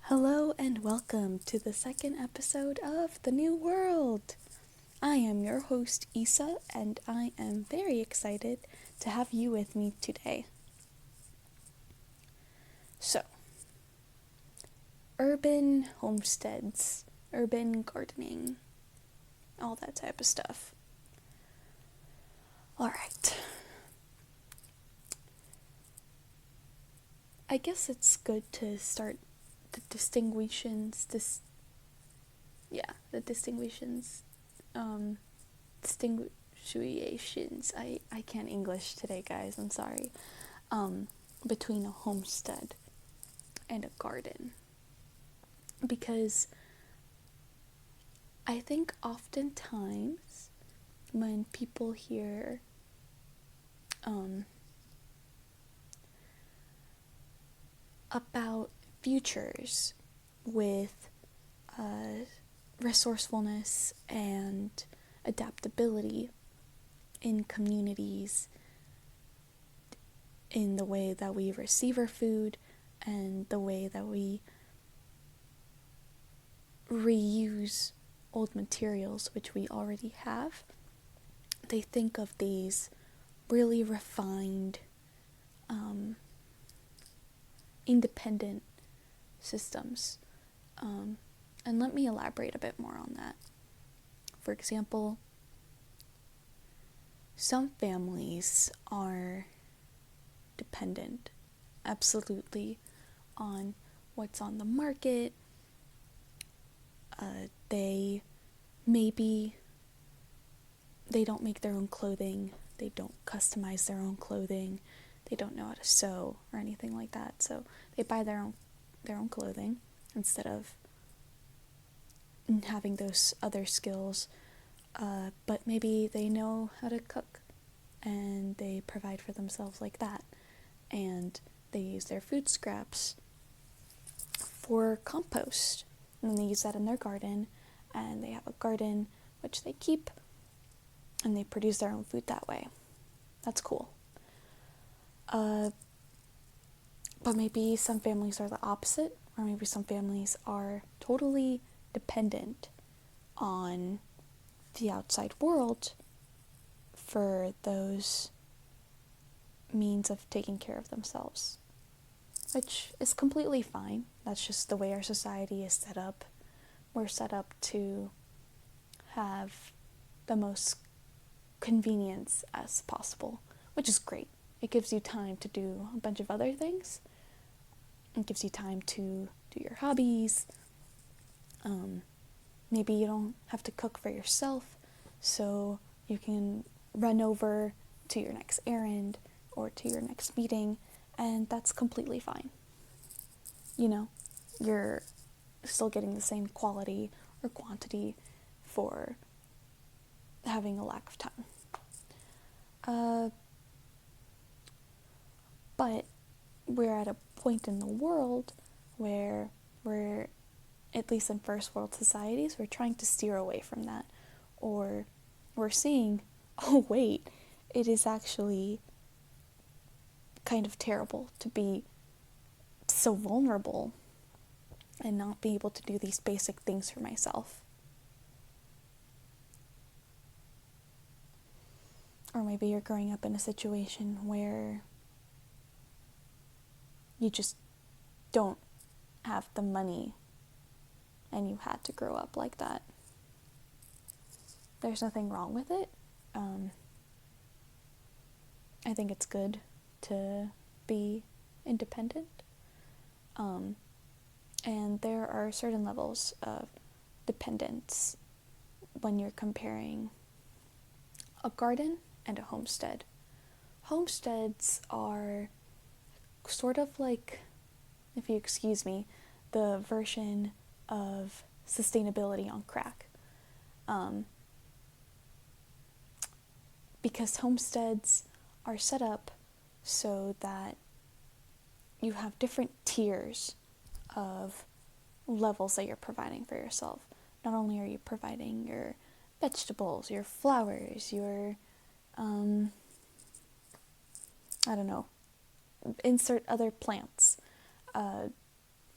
Hello and welcome to the second episode of The New World. I am your host, Isa, and I am very excited to have you with me today. So, urban homesteads, urban gardening, all that type of stuff. Alright. I guess it's good to start the distinguishes, distinguishations. I can't English today, guys, I'm sorry. Between a homestead and a garden. Because I think oftentimes when people hear about futures with resourcefulness and adaptability in communities, in the way that we receive our food and the way that we reuse old materials which we already have, they think of these really refined, independent systems. And let me elaborate a bit more on that. For example, some families are dependent absolutely on what's on the market. They don't make their own clothing, they don't customize their own clothing, they don't know how to sew or anything like that, so they buy their own clothing instead of having those other skills, but maybe they know how to cook and they provide for themselves like that, and they use their food scraps for compost, and they use that in their garden, and they have a garden which they keep, and they produce their own food that way. That's cool. But maybe some families are the opposite, or maybe some families are totally dependent on the outside world for those means of taking care of themselves, which is completely fine. That's just the way our society is set up. We're set up to have the most convenience as possible, which is great. It gives you time to do a bunch of other things. It gives you time to do your hobbies. Maybe you don't have to cook for yourself, so you can run over to your next errand or to your next meeting, and that's completely fine. You know, you're still getting the same quality or quantity for having a lack of time. But we're at a point in the world where we're, at least in first world societies, we're trying to steer away from that. Or we're seeing, oh wait, it is actually kind of terrible to be so vulnerable and not be able to do these basic things for myself. Or maybe you're growing up in a situation where you just don't have the money and you had to grow up like that. There's nothing wrong with it. I think it's good to be independent. And there are certain levels of dependence when you're comparing a garden and a homestead. Homesteads are sort of like, if you excuse me, the version of sustainability on crack. Because homesteads are set up so that you have different tiers of levels that you're providing for yourself. Not only are you providing your vegetables, your flowers, your, insert other plants,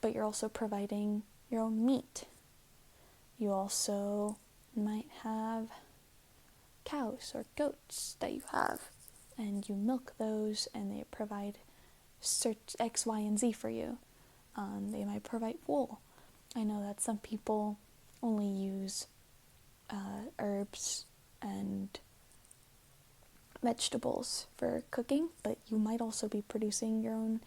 but you're also providing your own meat. You also might have cows or goats that you have, and you milk those, and they provide X, Y, and Z for you. They might provide wool. I know that some people only use herbs and vegetables for cooking, but you might also be producing your own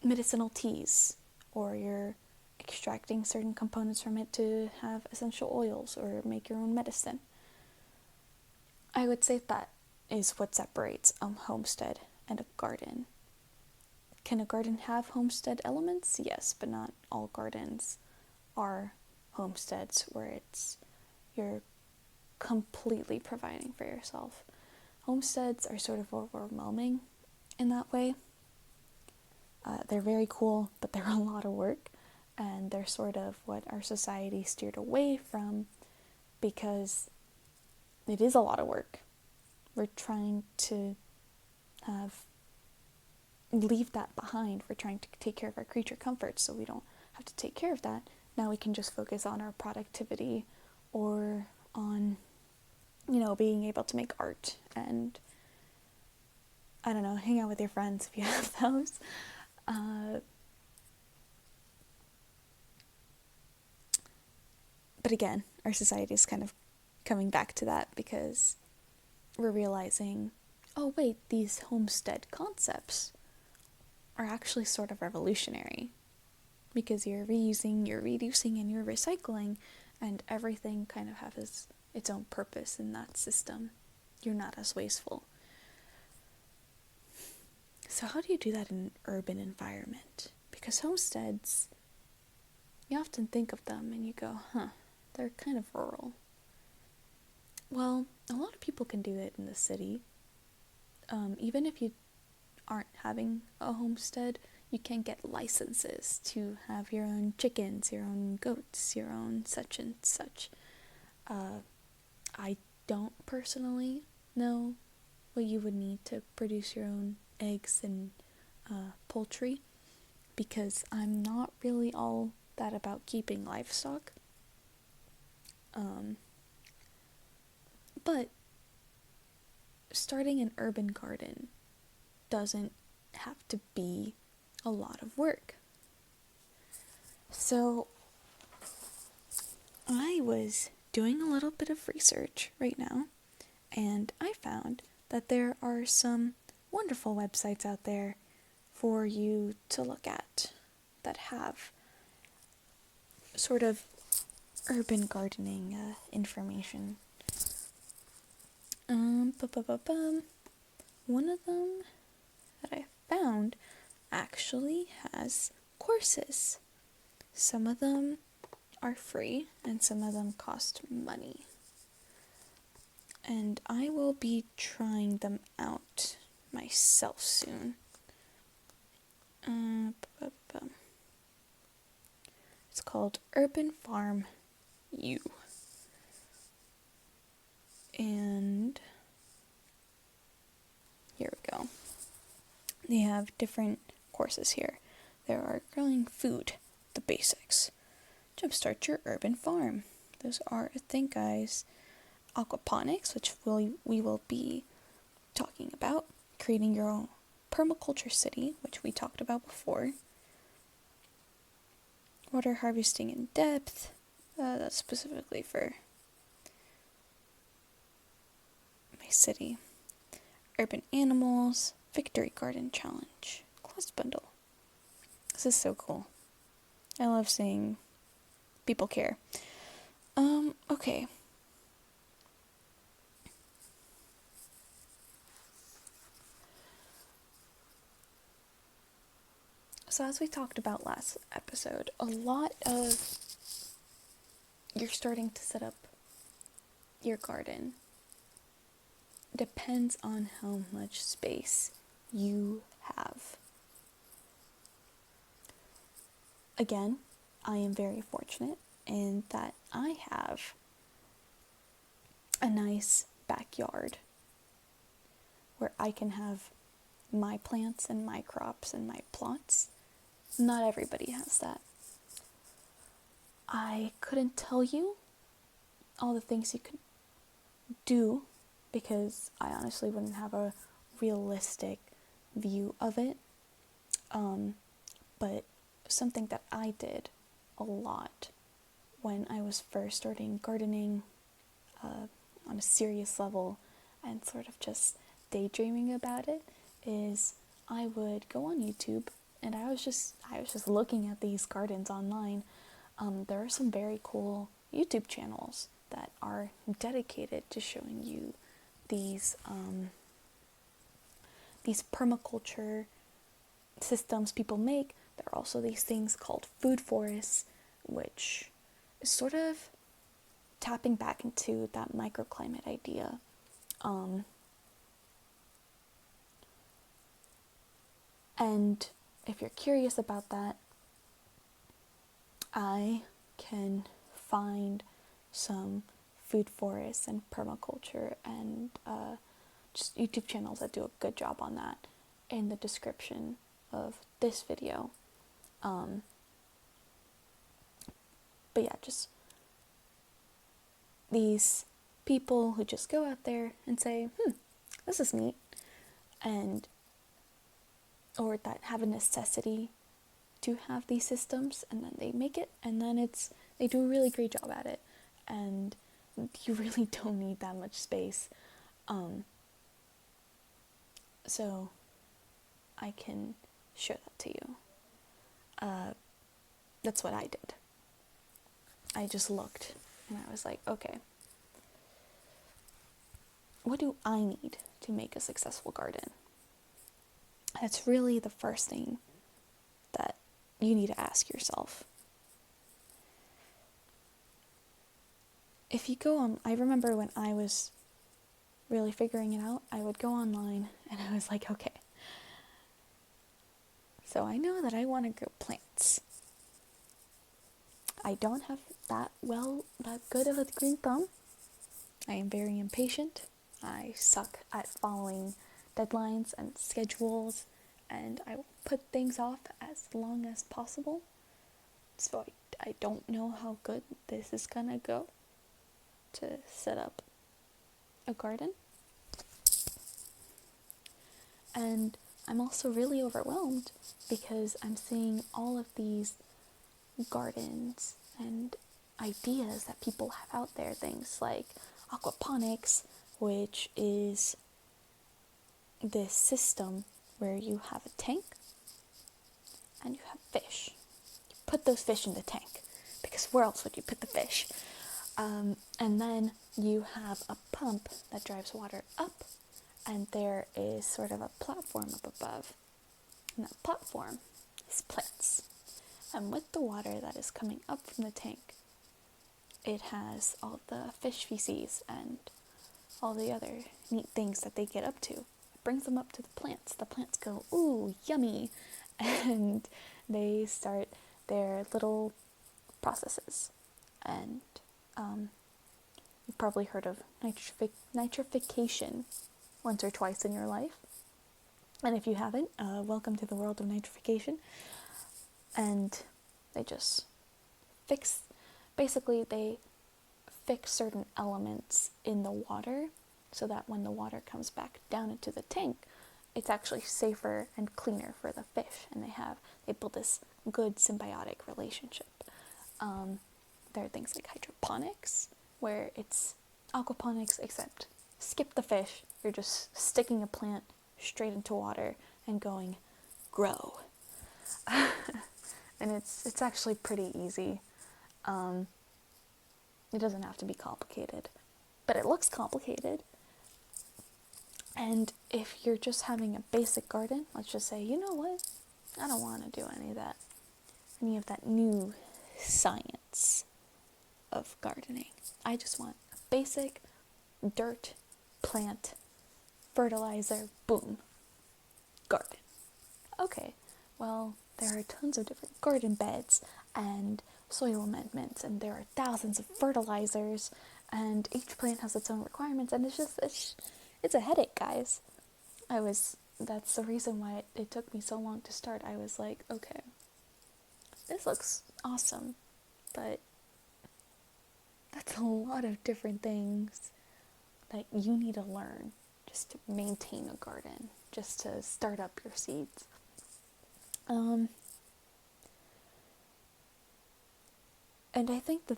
medicinal teas, or you're extracting certain components from it to have essential oils or make your own medicine. I would say that is what separates a homestead and a garden. Can a garden have homestead elements? Yes, but not all gardens are homesteads where you're completely providing for yourself. Homesteads are sort of overwhelming in that way. They're very cool, but they're a lot of work, and they're sort of what our society steered away from because it is a lot of work. We're trying to leave that behind. We're trying to take care of our creature comforts, so we don't have to take care of that. Now we can just focus on our productivity or on, being able to make art and, I don't know, hang out with your friends if you have those. But again, our society is kind of coming back to that because we're realizing, oh wait, these homestead concepts are actually sort of revolutionary because you're reusing, you're reducing, and you're recycling, and everything kind of has its own purpose in that system. You're not as wasteful. So how do you do that in an urban environment? Because homesteads, you often think of them and you go, they're kind of rural. Well, a lot of people can do it in the city. Even if you aren't having a homestead, you can get licenses to have your own chickens, your own goats, your own such and such. I don't personally know what you would need to produce your own eggs and poultry because I'm not really all that about keeping livestock. But starting an urban garden doesn't have to be a lot of work. So I was doing a little bit of research right now, and I found that there are some wonderful websites out there for you to look at that have sort of urban gardening information. One of them that I found actually has courses. Some of them are free and some of them cost money. And I will be trying them out myself soon. It's called Urban Farm U. And here we go. They have different courses here. There are growing food, the basics. Jumpstart your urban farm. Those are, I think, guys, aquaponics, which we will be talking about. Creating your own permaculture city, which we talked about before. Water harvesting in depth. That's specifically for my city. Urban animals. Victory Garden Challenge. Quest bundle. This is so cool. I love seeing people care. Okay. So as we talked about last episode, a lot of you're starting to set up your garden depends on how much space you have. Again, I am very fortunate in that I have a nice backyard where I can have my plants and my crops and my plots, not everybody has that. I couldn't tell you all the things you could do because I honestly wouldn't have a realistic view of it. But something that I did a lot when I was first starting gardening on a serious level and sort of just daydreaming about it is I would go on YouTube and I was just looking at these gardens online. There are some very cool YouTube channels that are dedicated to showing you these permaculture systems people make. There are also these things called food forests, which is sort of tapping back into that microclimate idea. And if you're curious about that, I can find some food forests and permaculture and just YouTube channels that do a good job on that in the description of this video. But yeah, just these people who just go out there and say, this is neat, and or that have a necessity to have these systems, and then they make it, and then they do a really great job at it, and you really don't need that much space. So I can show that to you. That's what I did. I just looked and I was like, okay, what do I need to make a successful garden? That's really the first thing that you need to ask yourself. If you go on, I remember when I was really figuring it out, I would go online and I was like, okay, so I know that I want to grow plants. I don't have that good of a green thumb. I am very impatient. I suck at following deadlines and schedules, and I will put things off as long as possible. So I don't know how good this is gonna go to set up a garden. And I'm also really overwhelmed because I'm seeing all of these gardens and ideas that people have out there, things like aquaponics, which is this system where you have a tank and you have fish. You put those fish in the tank because where else would you put the fish? And then you have a pump that drives water up, and there is sort of a platform up above, and that platform is plants. And with the water that is coming up from the tank, it has all the fish feces and all the other neat things that they get up to. It brings them up to the plants. The plants go, ooh, yummy, and they start their little processes. And you've probably heard of nitrification once or twice in your life. And if you haven't, welcome to the world of nitrification. And they just they fix certain elements in the water so that when the water comes back down into the tank, it's actually safer and cleaner for the fish, and they build this good symbiotic relationship. There are things like hydroponics, where it's aquaponics except skip the fish, you're just sticking a plant straight into water and going, grow. And it's actually pretty easy. It doesn't have to be complicated, but it looks complicated. And if you're just having a basic garden, let's just say, you know what, I don't want to do any of that new science of gardening. I just want a basic dirt, plant, fertilizer, boom, garden. Okay, well, there are tons of different garden beds and soil amendments, and there are thousands of fertilizers, and each plant has its own requirements, and it's a headache, guys. That's the reason why it took me so long to start. I was like, okay, this looks awesome, but that's a lot of different things that you need to learn just to maintain a garden, just to start up your seeds. And I think the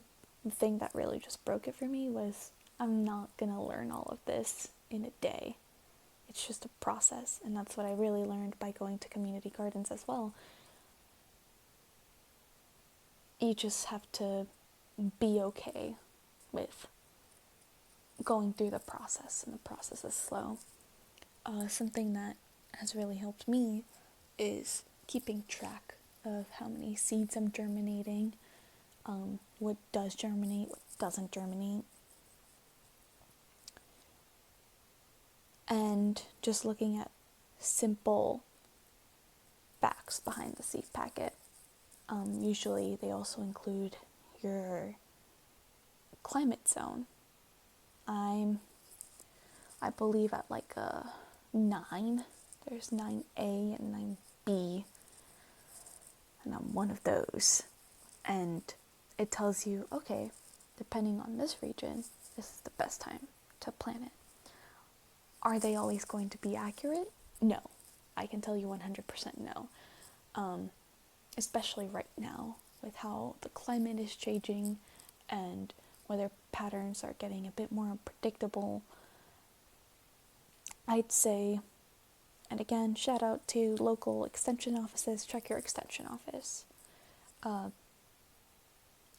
thing that really just broke it for me was I'm not gonna learn all of this in a day. It's just a process, and that's what I really learned by going to community gardens as well. You just have to be okay with going through the process, and the process is slow. Something that has really helped me is keeping track of how many seeds I'm germinating, what does germinate, what doesn't germinate, and just looking at simple facts behind the seed packet. Usually they also include your climate zone. I believe at like a 9. There's 9A and 9B, and I'm one of those. And it tells you, okay, depending on this region, this is the best time to plant it. Are they always going to be accurate? No. I can tell you 100% no. Especially right now with how the climate is changing and weather patterns are getting a bit more unpredictable. I'd say, and again, shout out to local extension offices, check your extension office.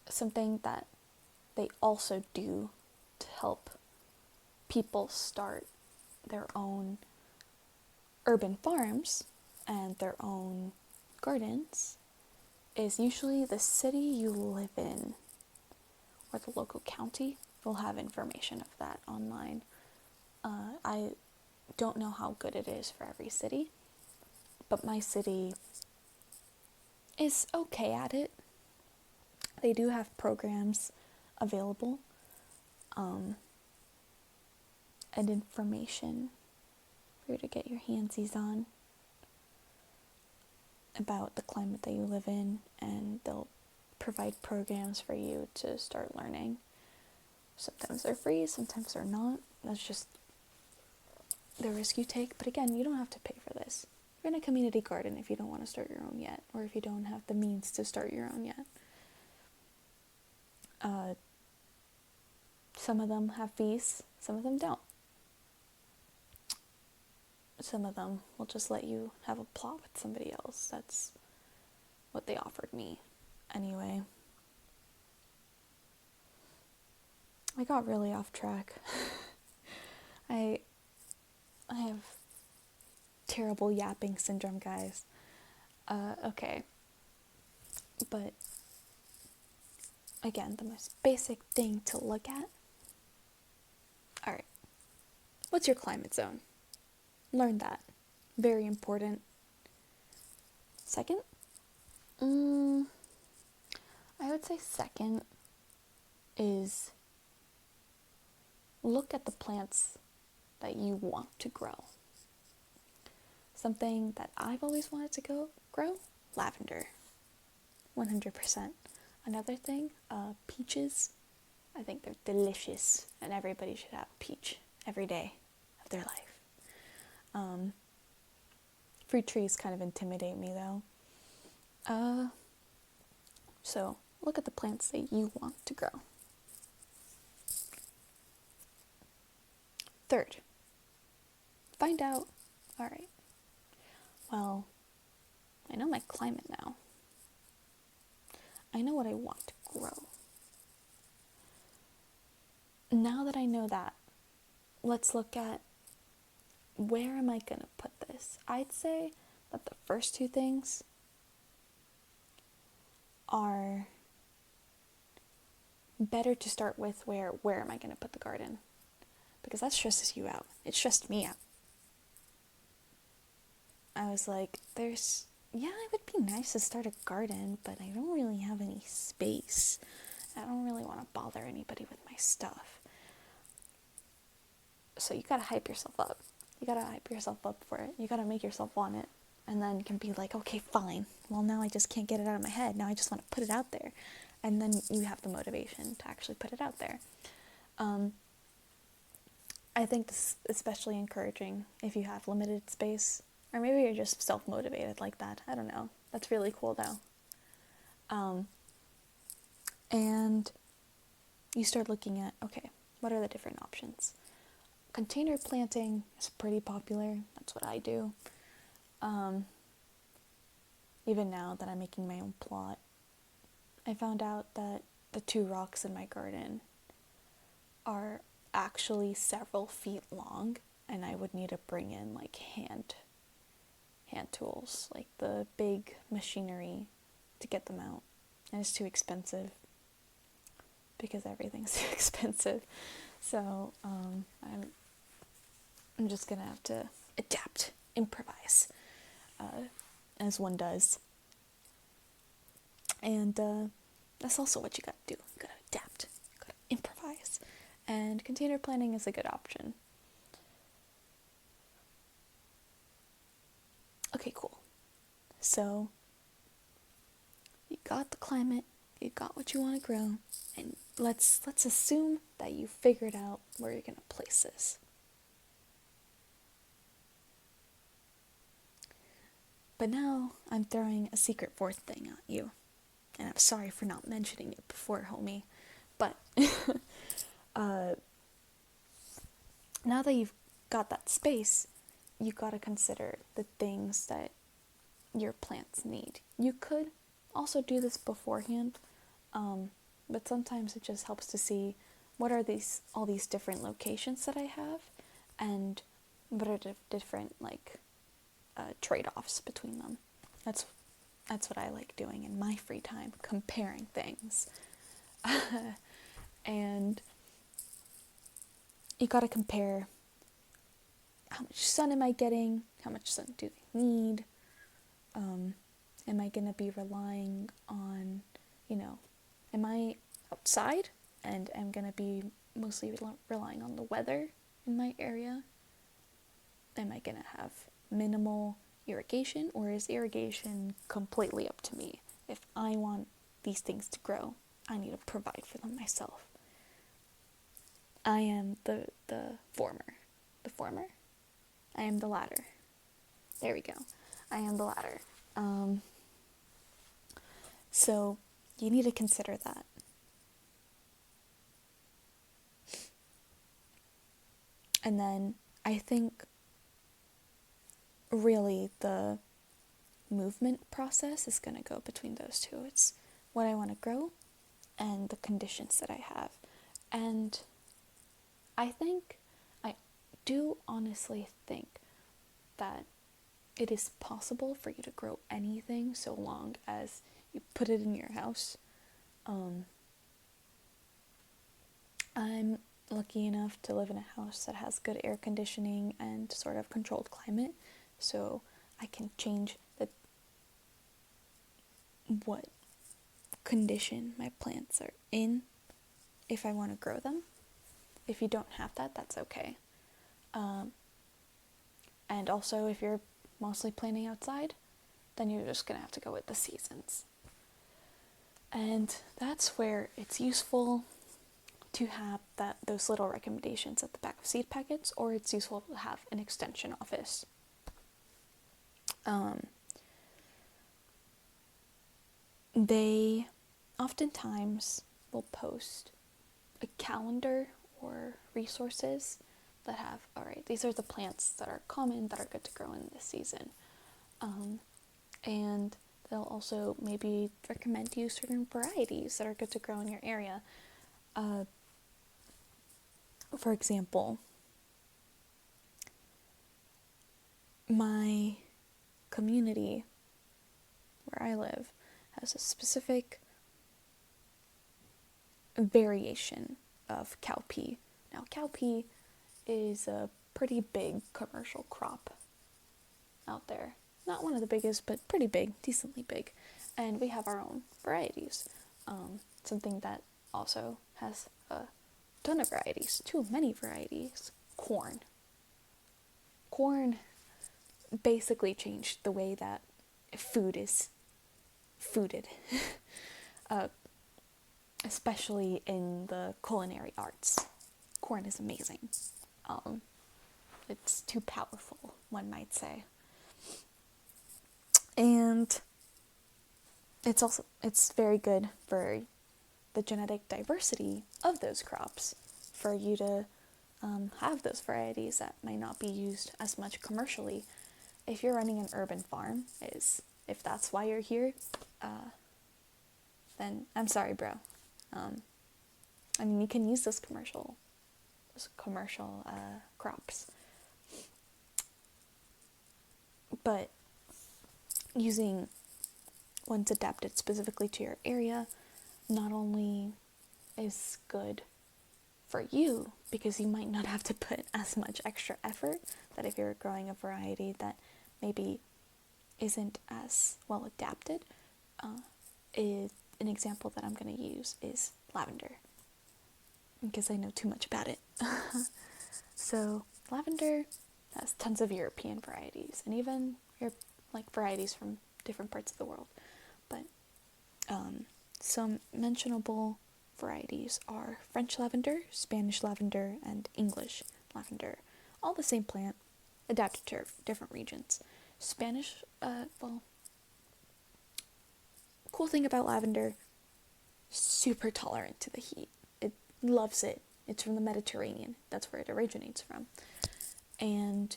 Something that they also do to help people start their own urban farms and their own gardens is usually the city you live in or the local county will have information of that online. I don't know how good it is for every city, but my city is okay at it. They do have programs available, and information for you to get your handsies on about the climate that you live in, and they'll provide programs for you to start learning. Sometimes they're free, sometimes they're not. That's just the risk you take. But again, you don't have to pay for this. You're in a community garden if you don't want to start your own yet, or if you don't have the means to start your own yet. Some of them have fees, some of them don't. Some of them will just let you have a plot with somebody else. That's what they offered me. Anyway, I got really off track. I have terrible yapping syndrome, guys. Okay. But again, the most basic thing to look at. Alright. What's your climate zone? Learn that. Very important. Second? I would say second is look at the plants that you want to grow. Something that I've always wanted to grow, lavender. 100%. Another thing, peaches. I think they're delicious, and everybody should have a peach every day of their life. Fruit trees kind of intimidate me though. So look at the plants that you want to grow. Third, find out, alright, well, I know my climate now. I know what I want to grow. Now that I know that, let's look at where am I going to put this? I'd say that the first two things are better to start with where am I going to put the garden? Because that stresses you out. It stressed me out. I was like, it would be nice to start a garden, but I don't really have any space. I don't really want to bother anybody with my stuff. So you gotta hype yourself up. You gotta hype yourself up for it. You gotta make yourself want it. and then can be like, okay, fine. Well, now I just can't get it out of my head. Now I just want to put it out there. And then you have the motivation to actually put it out there. I think this is especially encouraging if you have limited space, or maybe you're just self-motivated like that. I don't know. That's really cool though. And you start looking at, okay, what are the different options? Container planting is pretty popular. That's what I do. Even now that I'm making my own plot, I found out that the 2 rocks in my garden are actually several feet long, and I would need to bring in like hand tools, like the big machinery to get them out. And it's too expensive because everything's too expensive. So I'm just gonna have to adapt, improvise, as one does. And that's also what you gotta do. You gotta adapt, you gotta improvise. And container planning is a good option. Okay, cool. So you got the climate, you got what you want to grow, and let's assume that you figured out where you're gonna place this. But now I'm throwing a secret fourth thing at you. And I'm sorry for not mentioning it before, homie. But now that you've got that space, you gotta consider the things that your plants need. You could also do this beforehand, but sometimes it just helps to see what are all these different locations that I have, and what are the different trade-offs between them. That's what I like doing in my free time, comparing things. And you gotta compare how much sun am I getting, how much sun do they need, am I gonna be relying on, am I outside and I'm gonna be mostly relying on the weather in my area? Am I gonna have minimal irrigation, or is irrigation completely up to me? If I want these things to grow, I need to provide for them myself. I am the former. The former? I am the latter. There we go. I am the latter. So you need to consider that. And then I think really the movement process is going to go between those two. It's what I want to grow and the conditions that I have. And I do honestly think that it is possible for you to grow anything so long as you put it in your house. I'm lucky enough to live in a house that has good air conditioning and sort of controlled climate, so I can change what condition my plants are in if I want to grow them. If you don't have that, that's okay. And also, if you're mostly planting outside, then you're just gonna have to go with the seasons. And that's where it's useful to have those little recommendations at the back of seed packets, or it's useful to have an extension office. They oftentimes will post a calendar or resources that have, all right, these are the plants that are common, that are good to grow in this season. And they'll also maybe recommend you certain varieties that are good to grow in your area. For example, my community where I live has a specific variation of cowpea. Now, cowpea is a pretty big commercial crop out there. Not one of the biggest, but pretty big, decently big. And we have our own varieties. Something that also has a ton of varieties, too many varieties. Corn. Corn basically changed the way that food is fooded, especially in the culinary arts. Corn is amazing. Um, it's too powerful, one might say. And it's very good for the genetic diversity of those crops, for you to have those varieties that might not be used as much commercially. If you're running an urban farm, if that's why you're here, then I'm sorry, bro. I mean, you can use those commercial crops, but using ones adapted specifically to your area not only is good for you, because you might not have to put as much extra effort, that if you're growing a variety that maybe isn't as well adapted, is an example that I'm going to use is lavender, because I know too much about it. So lavender has tons of European varieties, and even varieties from different parts of the world. But some mentionable varieties are French lavender, Spanish lavender, and English lavender. All the same plant, adapted to different regions. Spanish, cool thing about lavender, super tolerant to the heat. It loves it. It's from the Mediterranean. That's where it originates from. And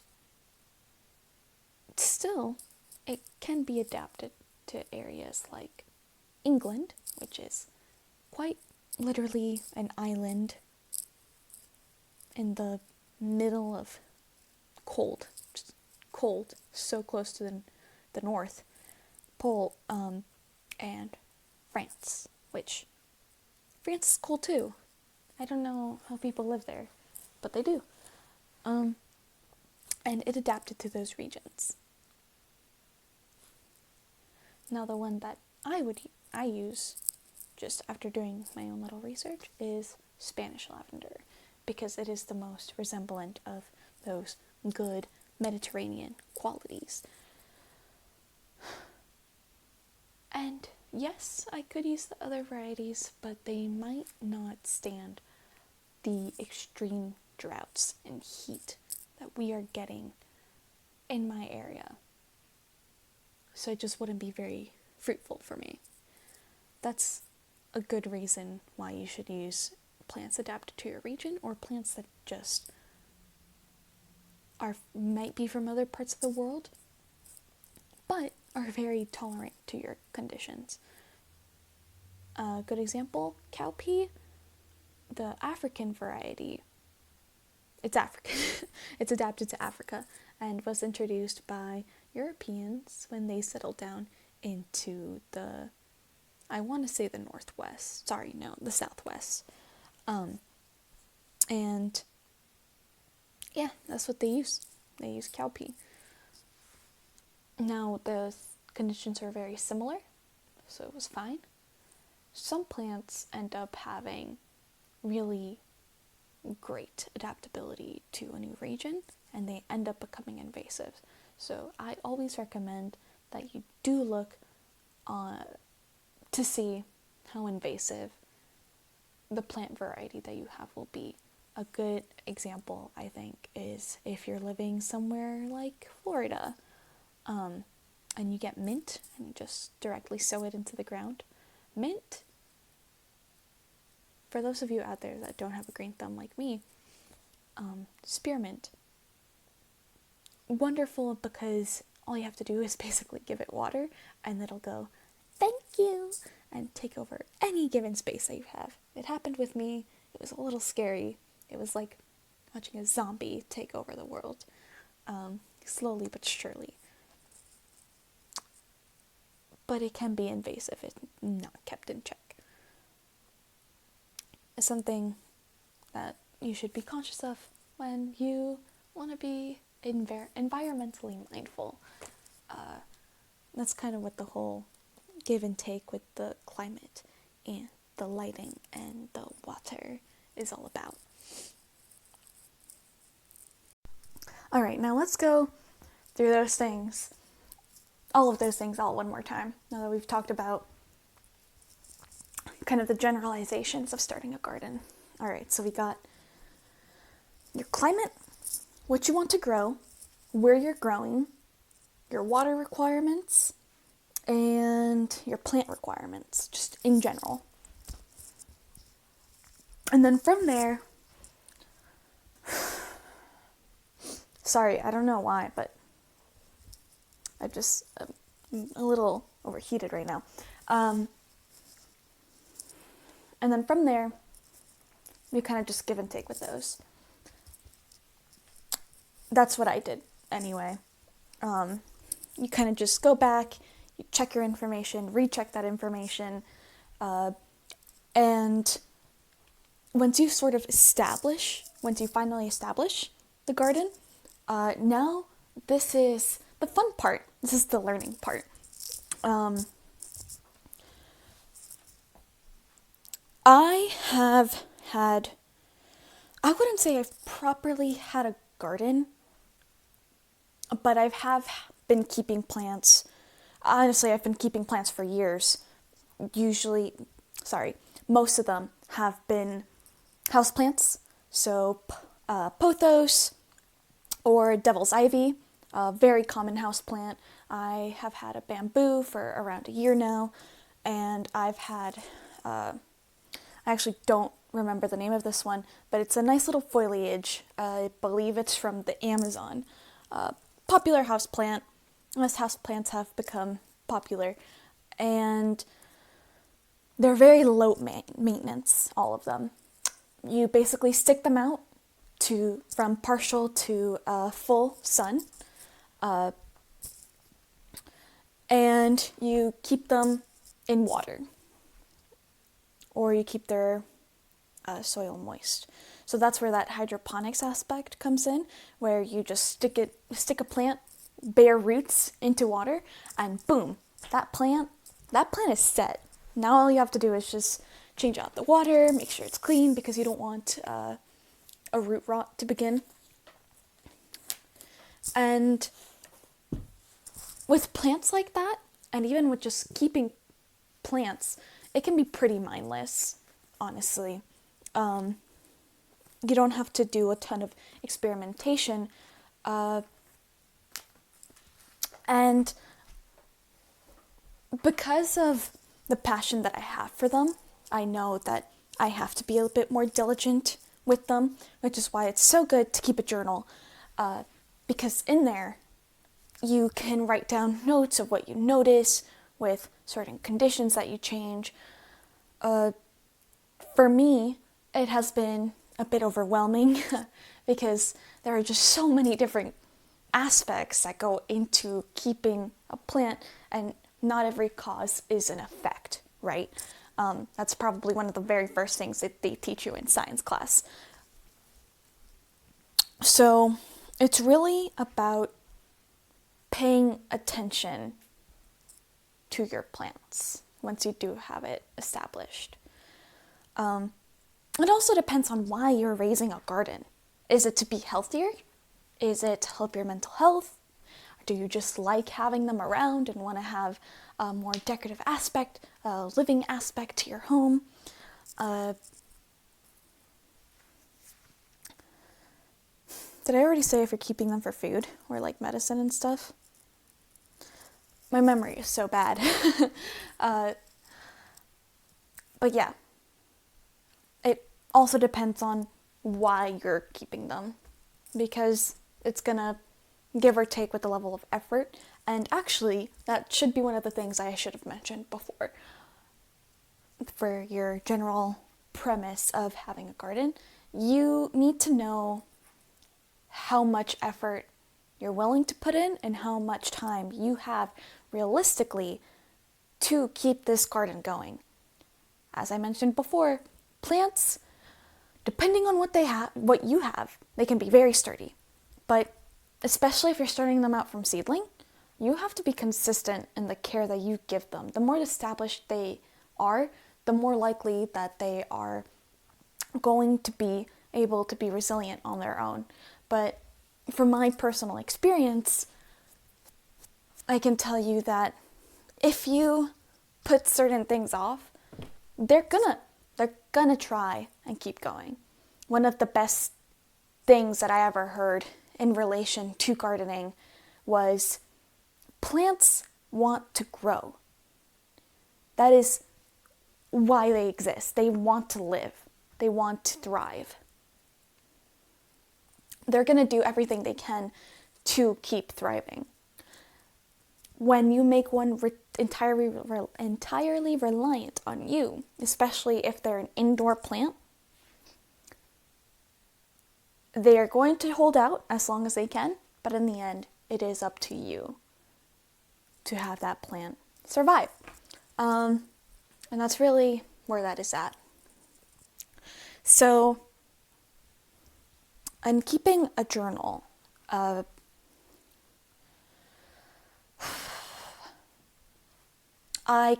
still, it can be adapted to areas like England, which is quite literally an island in the middle of cold, so close to the North Pole, and France, which France is cold too. I don't know how people live there, but they do. And it adapted to those regions. Now the one that I use, just after doing my own little research, is Spanish lavender, because it is the most resemblant of those good Mediterranean qualities. And yes, I could use the other varieties, but they might not stand the extreme droughts and heat that we are getting in my area. So it just wouldn't be very fruitful for me. That's a good reason why you should use plants adapted to your region, or plants that just might be from other parts of the world, but are very tolerant to your conditions. A good example, cowpea, the African variety. It's African. It's adapted to Africa and was introduced by Europeans when they settled down into the, I want to say the Northwest. Sorry, no, the Southwest. And yeah, that's what they use. They use cowpea. Now, the conditions are very similar, so it was fine. Some plants end up having really great adaptability to a new region, and they end up becoming invasive. So I always recommend that you do look to see how invasive the plant variety that you have will be. A good example, I think, is if you're living somewhere like Florida, and you get mint and you just directly sow it into the ground. Mint, for those of you out there that don't have a green thumb like me, spearmint, wonderful, because all you have to do is basically give it water and it'll go, thank you, and take over any given space that you have. It happened with me. It was a little scary. It was like watching a zombie take over the world, slowly but surely. But it can be invasive if not kept in check. It's something that you should be conscious of when you want to be environmentally mindful. That's kind of what the whole give and take with the climate and the lighting and the water is all about. All right, now let's go through those things, all of those things all one more time, now that we've talked about kind of the generalizations of starting a garden. All right, so we got your climate, what you want to grow, where you're growing, your water requirements, and your plant requirements, just in general. And then from there, sorry, I don't know why, but I'm a little overheated right now. And then from there, you kind of just give and take with those. That's what I did anyway. You kind of just go back, you check your information, recheck that information, and once you finally establish the garden, now this is the fun part. This is the learning part. I wouldn't say I've properly had a garden, but I have been keeping plants. Honestly, I've been keeping plants for years. Most of them have been houseplants. So pothos or devil's ivy, a very common houseplant. I have had a bamboo for around a year now, and I've had, I actually don't remember the name of this one, but it's a nice little foliage. I believe it's from the Amazon. Popular houseplant. Most houseplants have become popular, and they're very low maintenance, all of them. You basically stick them out from partial to full sun, and you keep them in water, or you keep their soil moist. So that's where that hydroponics aspect comes in, where you just stick a plant, bare roots into water, and boom, that plant is set. Now all you have to do is just change out the water, make sure it's clean, because you don't want a root rot to begin. And with plants like that, and even with just keeping plants, it can be pretty mindless, honestly. You don't have to do a ton of experimentation, and because of the passion that I have for them, I know that I have to be a bit more diligent with them, which is why it's so good to keep a journal, because in there you can write down notes of what you notice with certain conditions that you change. For me, it has been a bit overwhelming because there are just so many different aspects that go into keeping a plant, and not every cause is an effect, right? That's probably one of the very first things that they teach you in science class. So it's really about paying attention to your plants once you do have it established. It also depends on why you're raising a garden. Is it to be healthier? Is it to help your mental health? Or do you just like having them around and want to have a more decorative aspect, a living aspect to your home? Did I already say if you're keeping them for food or like medicine and stuff? My memory is so bad. But yeah, it also depends on why you're keeping them, because it's gonna give or take with the level of effort. And actually, that should be one of the things I should have mentioned before. For your general premise of having a garden, you need to know how much effort you're willing to put in and how much time you have realistically to keep this garden going. As I mentioned before, plants, depending on what you have, they can be very sturdy. But especially if you're starting them out from seedling, you have to be consistent in the care that you give them. The more established they are, the more likely that they are going to be able to be resilient on their own. But from my personal experience, I can tell you that if you put certain things off, they're gonna try and keep going. One of the best things that I ever heard in relation to gardening was plants want to grow. That is why they exist. They want to live. They want to thrive. They're going to do everything they can to keep thriving. When you make one entirely reliant on you, especially if they're an indoor plant, they are going to hold out as long as they can, but in the end, it is up to you to have that plant survive. And that's really where that is at. So, I'm keeping a journal. I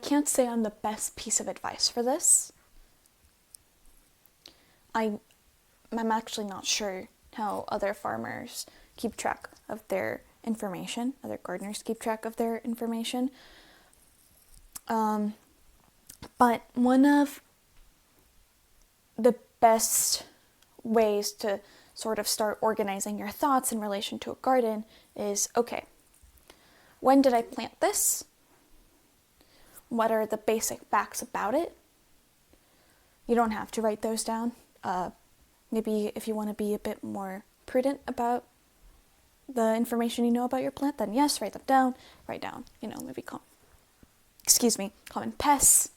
can't say I'm the best piece of advice for this. I'm actually not sure how other farmers keep track of their information, other gardeners keep track of their information. But one of the best ways to sort of start organizing your thoughts in relation to a garden is, okay, when did I plant this? What are the basic facts about it? You don't have to write those down. Maybe if you want to be a bit more prudent about the information you know about your plant, then yes, write them down. Write down, maybe common pests,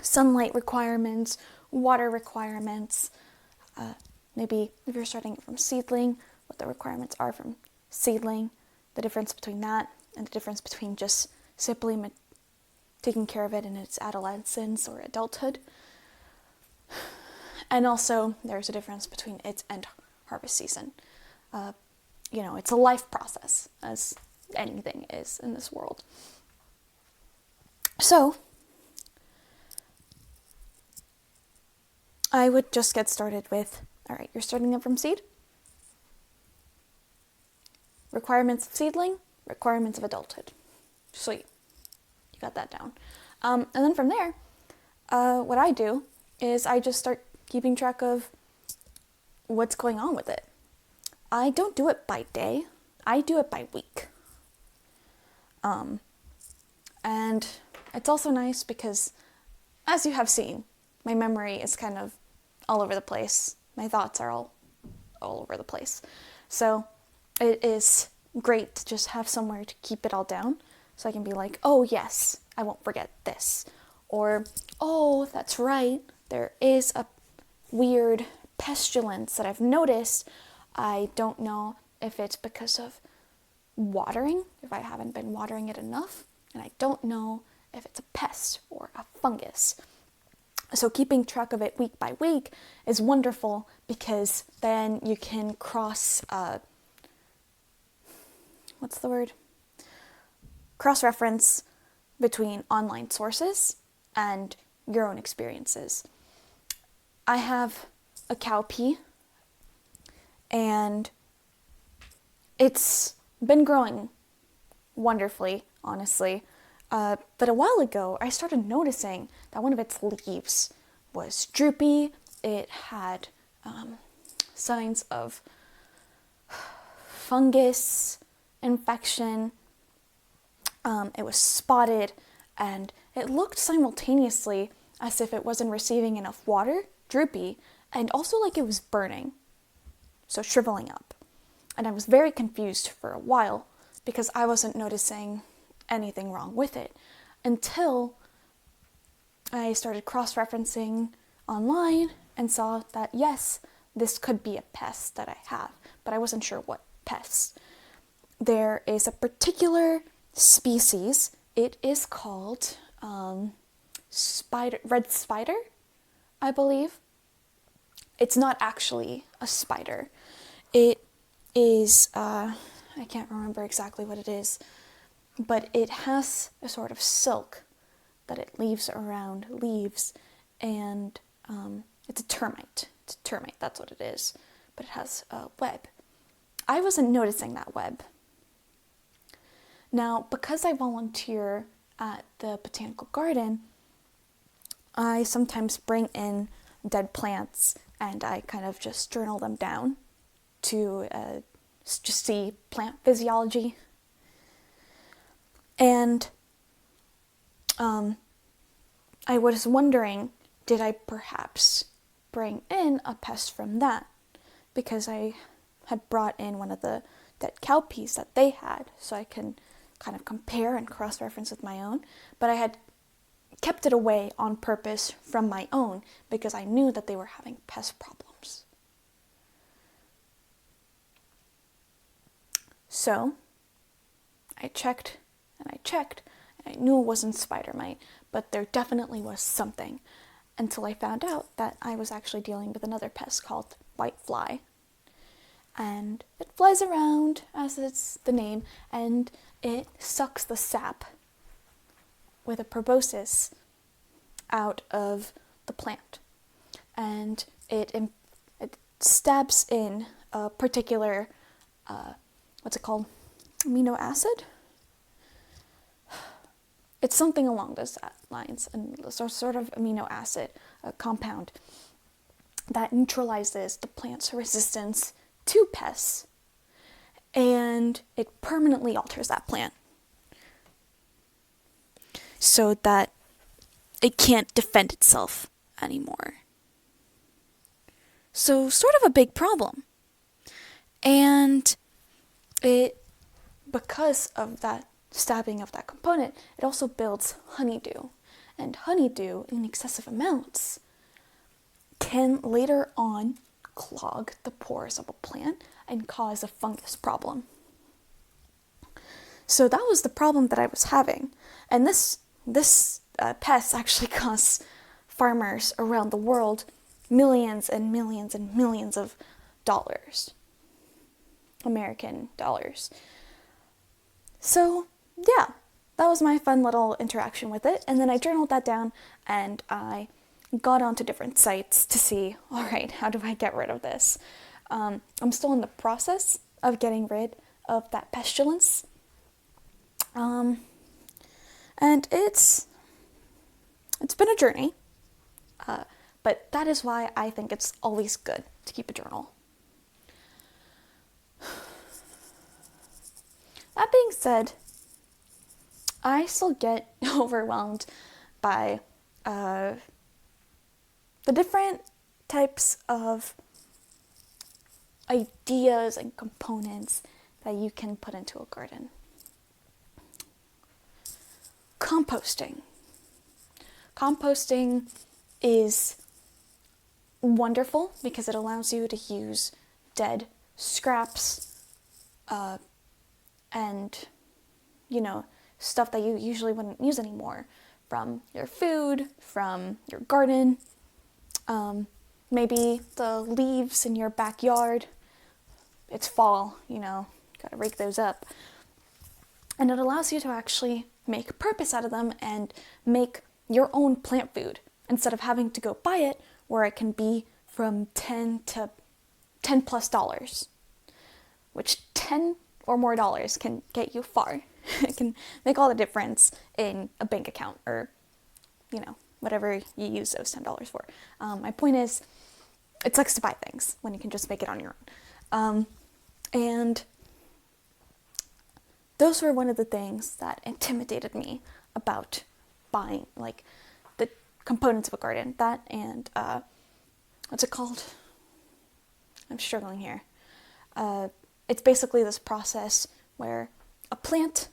sunlight requirements, water requirements, maybe if you're starting it from seedling, what the requirements are from seedling, the difference between that and the difference between just simply taking care of it in its adolescence or adulthood. And also, there's a difference between its and harvest season. It's a life process, as anything is in this world. So, I would just get started with, all right, you're starting it from seed. Requirements of seedling, requirements of adulthood. Sweet. You got that down. And then from there, what I do is I just start keeping track of what's going on with it. I don't do it by day. I do it by week. And it's also nice because, as you have seen, my memory is kind of all over the place. My thoughts are all over the place. So it is great to just have somewhere to keep it all down. So I can be like, oh yes, I won't forget this. Or, oh, that's right, there is a weird pestilence that I've noticed. I don't know if it's because of watering, if I haven't been watering it enough. And I don't know if it's a pest or a fungus. So keeping track of it week by week is wonderful because then you can cross-reference between online sources and your own experiences. I have a cowpea and it's been growing wonderfully, honestly. But a while ago, I started noticing that one of its leaves was droopy. It had signs of fungus infection. It was spotted, and it looked simultaneously as if it wasn't receiving enough water, droopy, and also like it was burning, so shriveling up. And I was very confused for a while because I wasn't noticing anything wrong with it until I started cross-referencing online and saw that yes, this could be a pest that I have, but I wasn't sure what pest. There is a particular species. It is called red spider, I believe. It's not actually a spider. It is, I can't remember exactly what it is, but it has a sort of silk that it leaves around leaves, and it's a termite. It's a termite, that's what it is, but it has a web. I wasn't noticing that web Now, because I volunteer at the botanical garden, I sometimes bring in dead plants and I kind of just journal them down to just see plant physiology. And I was wondering, did I perhaps bring in a pest from that? Because I had brought in one of the dead cowpeas that they had, so I can kind of compare and cross-reference with my own. But I had kept it away on purpose from my own because I knew that they were having pest problems. So I checked and I checked, and I knew it wasn't spider mite, but there definitely was something, until I found out that I was actually dealing with another pest called whitefly. And it flies around, as it's the name, and it sucks the sap with a proboscis out of the plant. And it stabs in a particular, what's it called? Amino acid? It's something along those lines, and sort of amino acid compound that neutralizes the plant's resistance to pests, and it permanently alters that plant so that it can't defend itself anymore. So, sort of a big problem. And because of that stabbing of that component, it also builds honeydew. And honeydew, in excessive amounts, can later on clog the pores of a plant and cause a fungus problem. So that was the problem that I was having. And this pest actually costs farmers around the world millions and millions and millions of dollars. American dollars. So, yeah, that was my fun little interaction with it. And then I journaled that down and I got onto different sites to see, all right, how do I get rid of this? I'm still in the process of getting rid of that pestilence. And it's been a journey. But that is why I think it's always good to keep a journal. That being said, I still get overwhelmed by the different types of ideas and components that you can put into a garden. Composting. Composting is wonderful because it allows you to use dead scraps and, stuff that you usually wouldn't use anymore, from your food, from your garden, maybe the leaves in your backyard. It's fall, gotta rake those up. And it allows you to actually make purpose out of them and make your own plant food instead of having to go buy it, where it can be from $10 plus dollars, which 10 or more dollars can get you far. It can make all the difference in a bank account or, whatever you use those $10 for. My point is, it sucks to buy things when you can just make it on your own. And those were one of the things that intimidated me about buying, like, the components of a garden. That and, what's it called? I'm struggling here. It's basically this process where a plant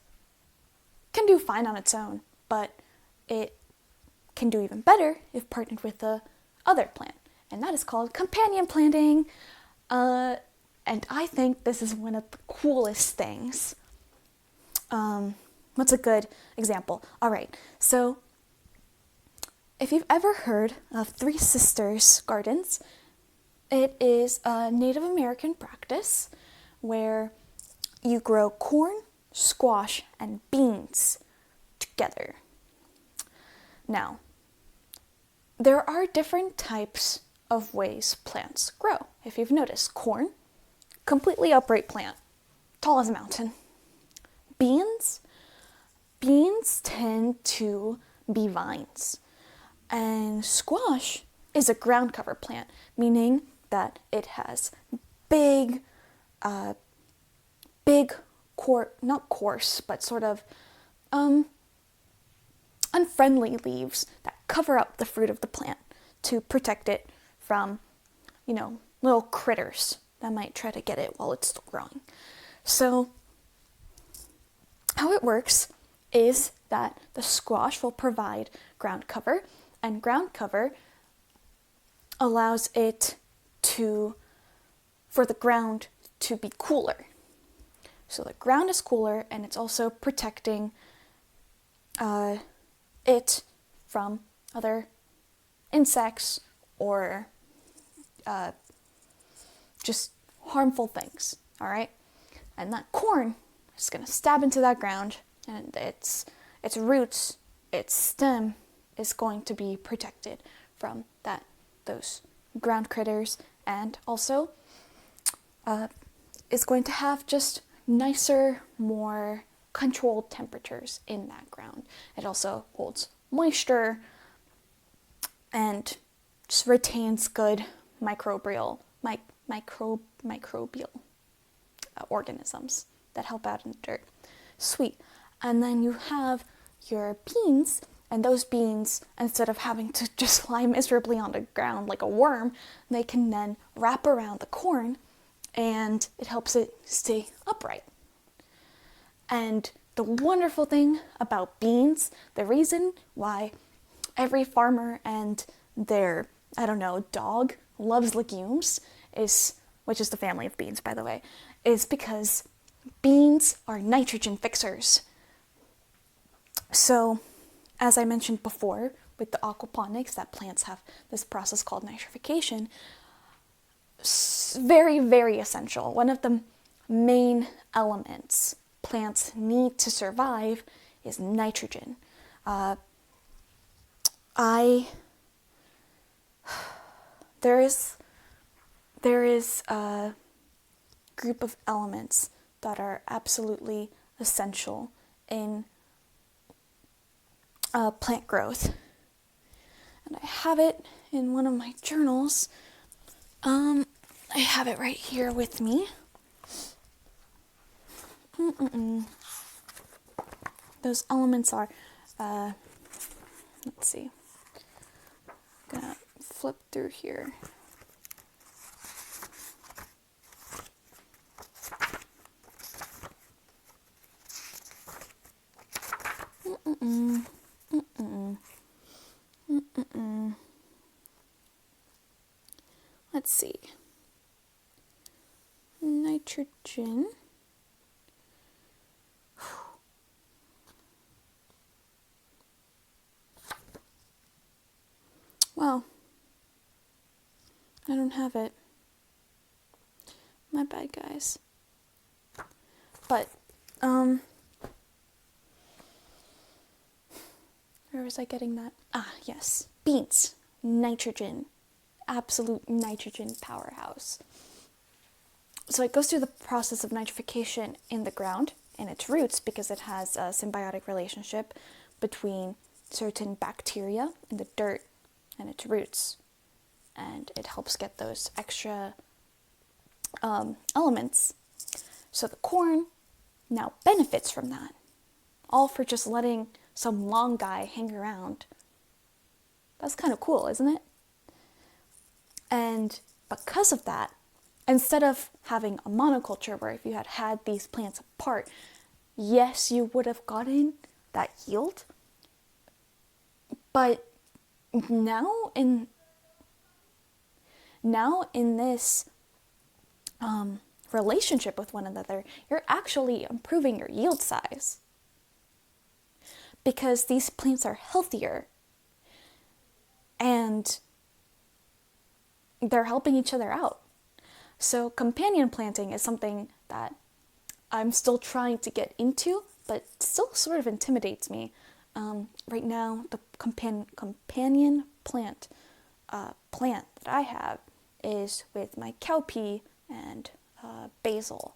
can do fine on its own, but it can do even better if partnered with the other plant. And that is called companion planting. And I think this is one of the coolest things. What's a good example? All right, so if you've ever heard of Three Sisters Gardens, it is a Native American practice where you grow corn, squash, and beans together. Now, there are different types of ways plants grow. If you've noticed, corn, completely upright plant, tall as a mountain. Beans, beans tend to be vines, and squash is a ground cover plant, meaning that it has big, not coarse, but sort of unfriendly leaves that cover up the fruit of the plant to protect it from, little critters that might try to get it while it's still growing. So how it works is that the squash will provide ground cover, and ground cover allows for the ground to be cooler. So the ground is cooler, and it's also protecting it from other insects or just harmful things, all right? And that corn is going to stab into that ground, and its roots, its stem is going to be protected from those ground critters, and also is going to have just nicer, more controlled temperatures in that ground. It also holds moisture and just retains good microbial organisms that help out in the dirt. Sweet. And then you have your beans, and those beans, instead of having to just lie miserably on the ground like a worm, they can then wrap around the corn, and it helps it stay upright. And the wonderful thing about beans, the reason why every farmer and their, dog loves legumes, which is the family of beans, by the way, is because beans are nitrogen fixers. So, as I mentioned before, with the aquaponics, that plants have this process called nitrification, very, very essential. One of the main elements plants need to survive is nitrogen. There is a group of elements that are absolutely essential in plant growth, and I have it in one of my journals. I have it right here with me. Those elements are, let's see, I'm gonna flip through here. Let's see. Nitrogen. Well, I don't have it. My bad, guys. But, where was I getting that? Ah, yes. Beans. Nitrogen. Absolute nitrogen powerhouse. So it goes through the process of nitrification in the ground, in its roots, because it has a symbiotic relationship between certain bacteria in the dirt and its roots. And it helps get those extra elements. So the corn now benefits from that, all for just letting some long guy hang around. That's kind of cool, isn't it? And because of that, instead of having a monoculture where if you had these plants apart, yes, you would have gotten that yield. But now in this relationship with one another, you're actually improving your yield size, because these plants are healthier and they're helping each other out. So companion planting is something that I'm still trying to get into, but still sort of intimidates me. Right now, the companion plant that I have is with my cowpea and basil.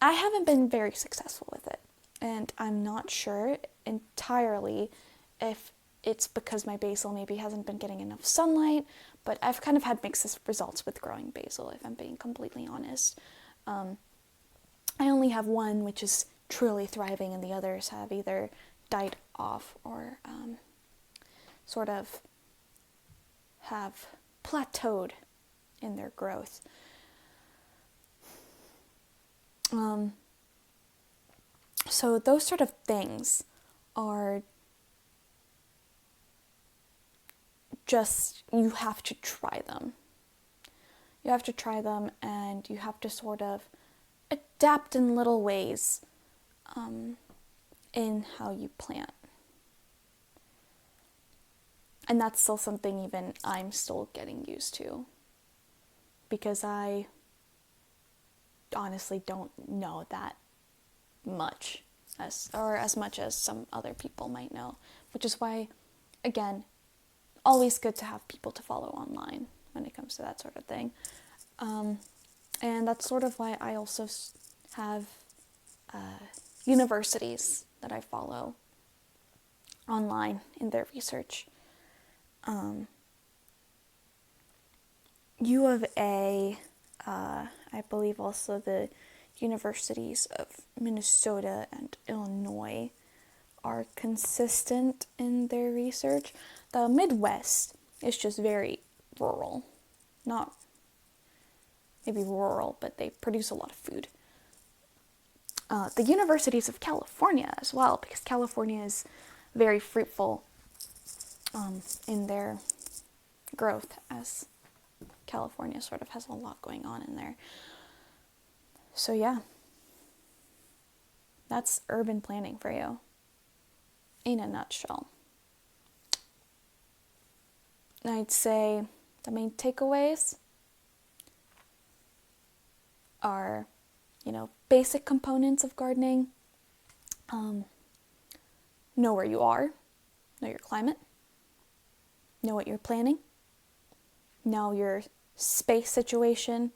I haven't been very successful with it. And I'm not sure entirely if it's because my basil maybe hasn't been getting enough sunlight, but I've kind of had mixed results with growing basil, if I'm being completely honest. I only have one which is truly thriving, and the others have either died off or sort of have plateaued in their growth. So those sort of things are just, you have to try them. You have to try them, and you have to sort of adapt in little ways in how you plant. And that's still something even I'm still getting used to, because I honestly don't know that much, as much as some other people might know, which is why, again, always good to have people to follow online when it comes to that sort of thing. And that's sort of why I also have universities that I follow online in their research. U of A, I believe also the universities of Minnesota and Illinois are consistent in their research. The Midwest is just very rural. Not maybe rural, but they produce a lot of food. The universities of California as well, because California is very fruitful in their growth, as California sort of has a lot going on in there. So yeah, that's urban planning for you in a nutshell. I'd say the main takeaways are, basic components of gardening. Know where you are, know your climate, know what you're planting, know your space situation,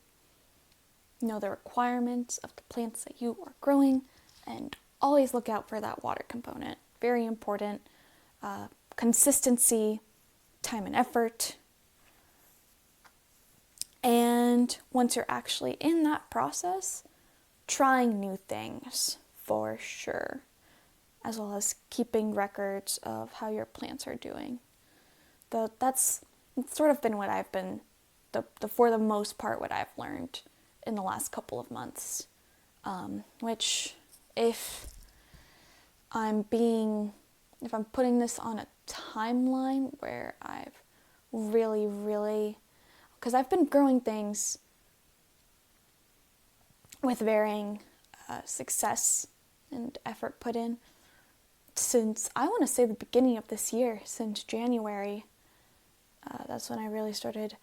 know the requirements of the plants that you are growing, and always look out for that water component. Very important. Consistency, time and effort. And once you're actually in that process, trying new things for sure, as well as keeping records of how your plants are doing. That's sort of been what I've been, for the most part, what I've learned in the last couple of months. Which, if I'm putting this on a timeline where I've really, because I've been growing things with varying success and effort put in since, I want to say, the beginning of this year, since January. That's when I really started,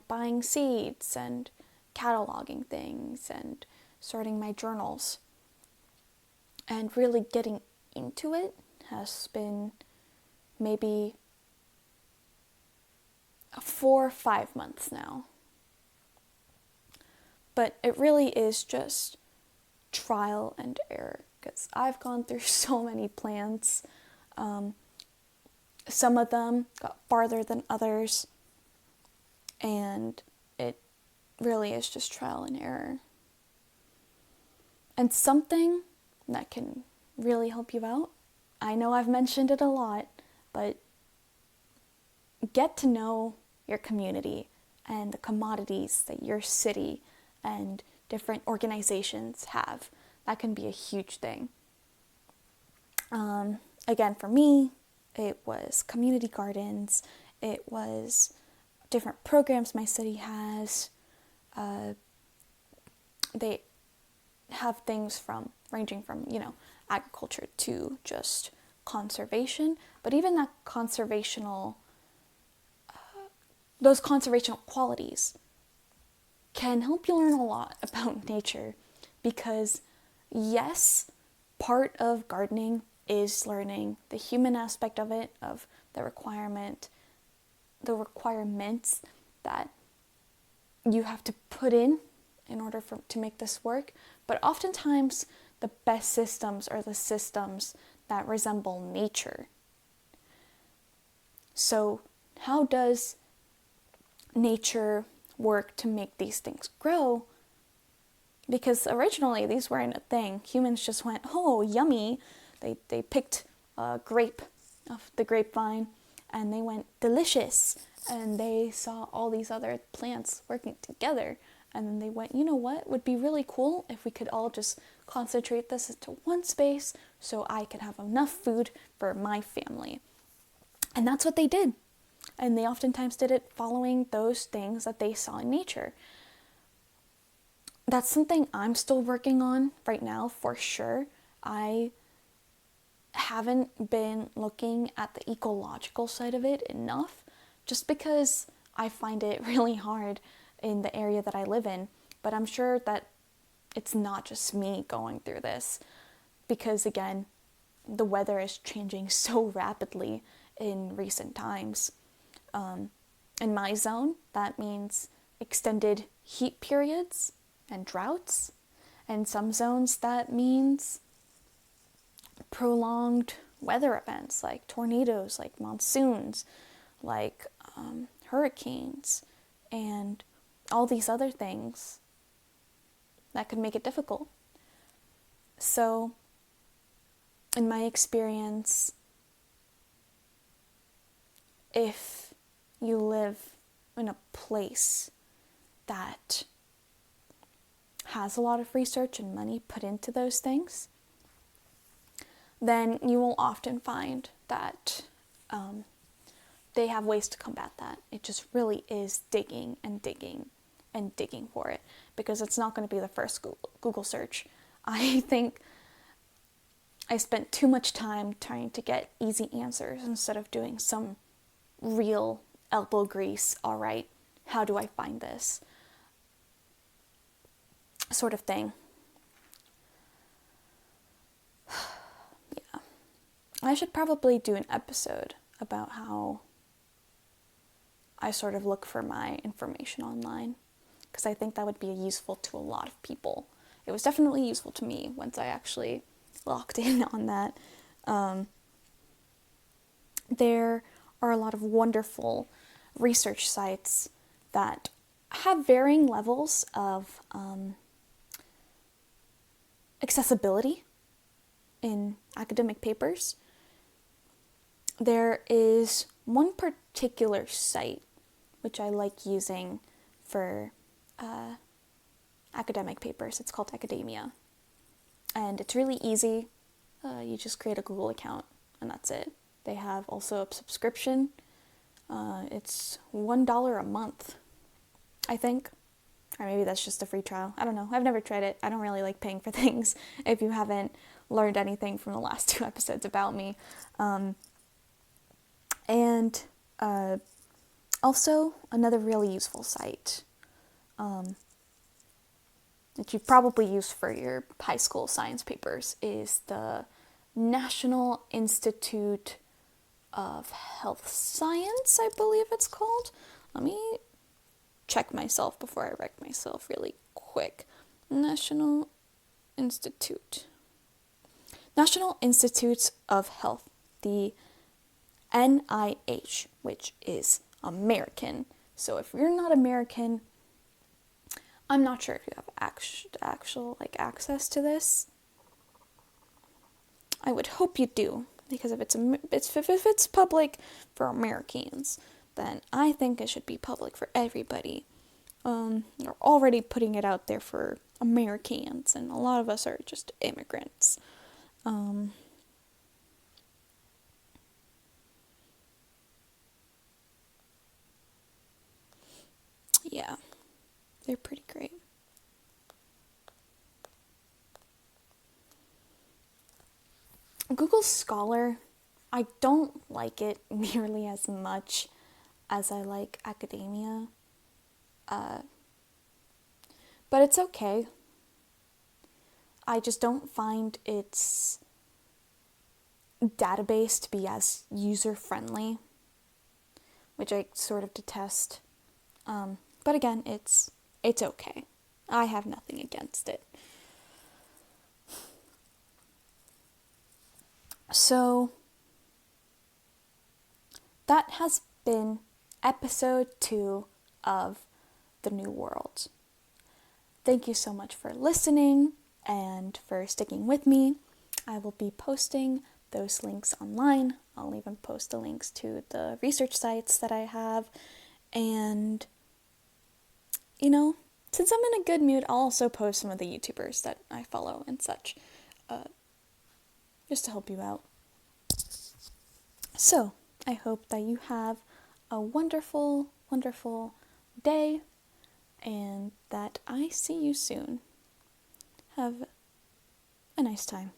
buying seeds and cataloging things and starting my journals. And really getting into it has been maybe 4 or 5 months now. But it really is just trial and error, because I've gone through so many plants. Some of them got farther than others, and it really is just trial and error. And something that can really help you out, I know I've mentioned it a lot, but get to know your community and the commodities that your city and different organizations have. That can be a huge thing. Again, for me, it was community gardens. It was different programs my city has. They have things ranging from, agriculture to just conservation. But even that those conservational qualities can help you learn a lot about nature, because yes, part of gardening is learning the human aspect of it, of the requirements that you have to put in order to make this work. But oftentimes the best systems are the systems that resemble nature. So, how does nature work to make these things grow? Because originally these weren't a thing. Humans just went, oh, yummy. They picked a grape off the grapevine and they went, delicious. And they saw all these other plants working together. And then they went, you know what would be really cool if we could all just concentrate this into one space so I could have enough food for my family. And that's what they did. And they oftentimes did it following those things that they saw in nature. That's something I'm still working on right now, for sure. I haven't been looking at the ecological side of it enough, just because I find it really hard in the area that I live in. But I'm sure that it's not just me going through this, because again, the weather is changing so rapidly in recent times. In my zone, that means extended heat periods and droughts. And some zones, that means prolonged weather events like tornadoes, like monsoons, like hurricanes, and all these other things that could make it difficult. So, in my experience, if you live in a place that has a lot of research and money put into those things, then you will often find that they have ways to combat that. It just really is digging and digging and digging for it, because it's not going to be the first Google search. I think I spent too much time trying to get easy answers instead of doing some real elbow grease, all right, how do I find this sort of thing. Yeah. I should probably do an episode about how I sort of look for my information online, because I think that would be useful to a lot of people. It was definitely useful to me once I actually locked in on that. There are a lot of wonderful research sites that have varying levels of accessibility in academic papers. There is one particular site which I like using for academic papers. It's called Academia. And it's really easy. You just create a Google account and that's it. They have also a subscription. It's $1 a month, I think. Or maybe that's just a free trial. I don't know. I've never tried it. I don't really like paying for things, if you haven't learned anything from the last 2 episodes about me. And also, another really useful site that you probably use for your high school science papers is the National Institute of Health Science, I believe it's called. Let me check myself before I wreck myself really quick. National Institutes of Health, the NIH, which is American. So if you're not American, I'm not sure if you have actual access to this. I would hope you do, because if it's public for Americans, then I think it should be public for everybody. They're already putting it out there for Americans, and a lot of us are just immigrants. Yeah, they're pretty great. Google Scholar, I don't like it nearly as much as I like Academia. But it's okay. I just don't find its database to be as user-friendly, which I sort of detest. But again, it's okay. I have nothing against it. So that has been episode 2 of The New World. Thank you so much for listening and for sticking with me. I will be posting those links online. I'll even post the links to the research sites that I have. And, since I'm in a good mood, I'll also post some of the YouTubers that I follow and such, just to help you out. So, I hope that you have a wonderful, wonderful day, and that I see you soon. Have a nice time.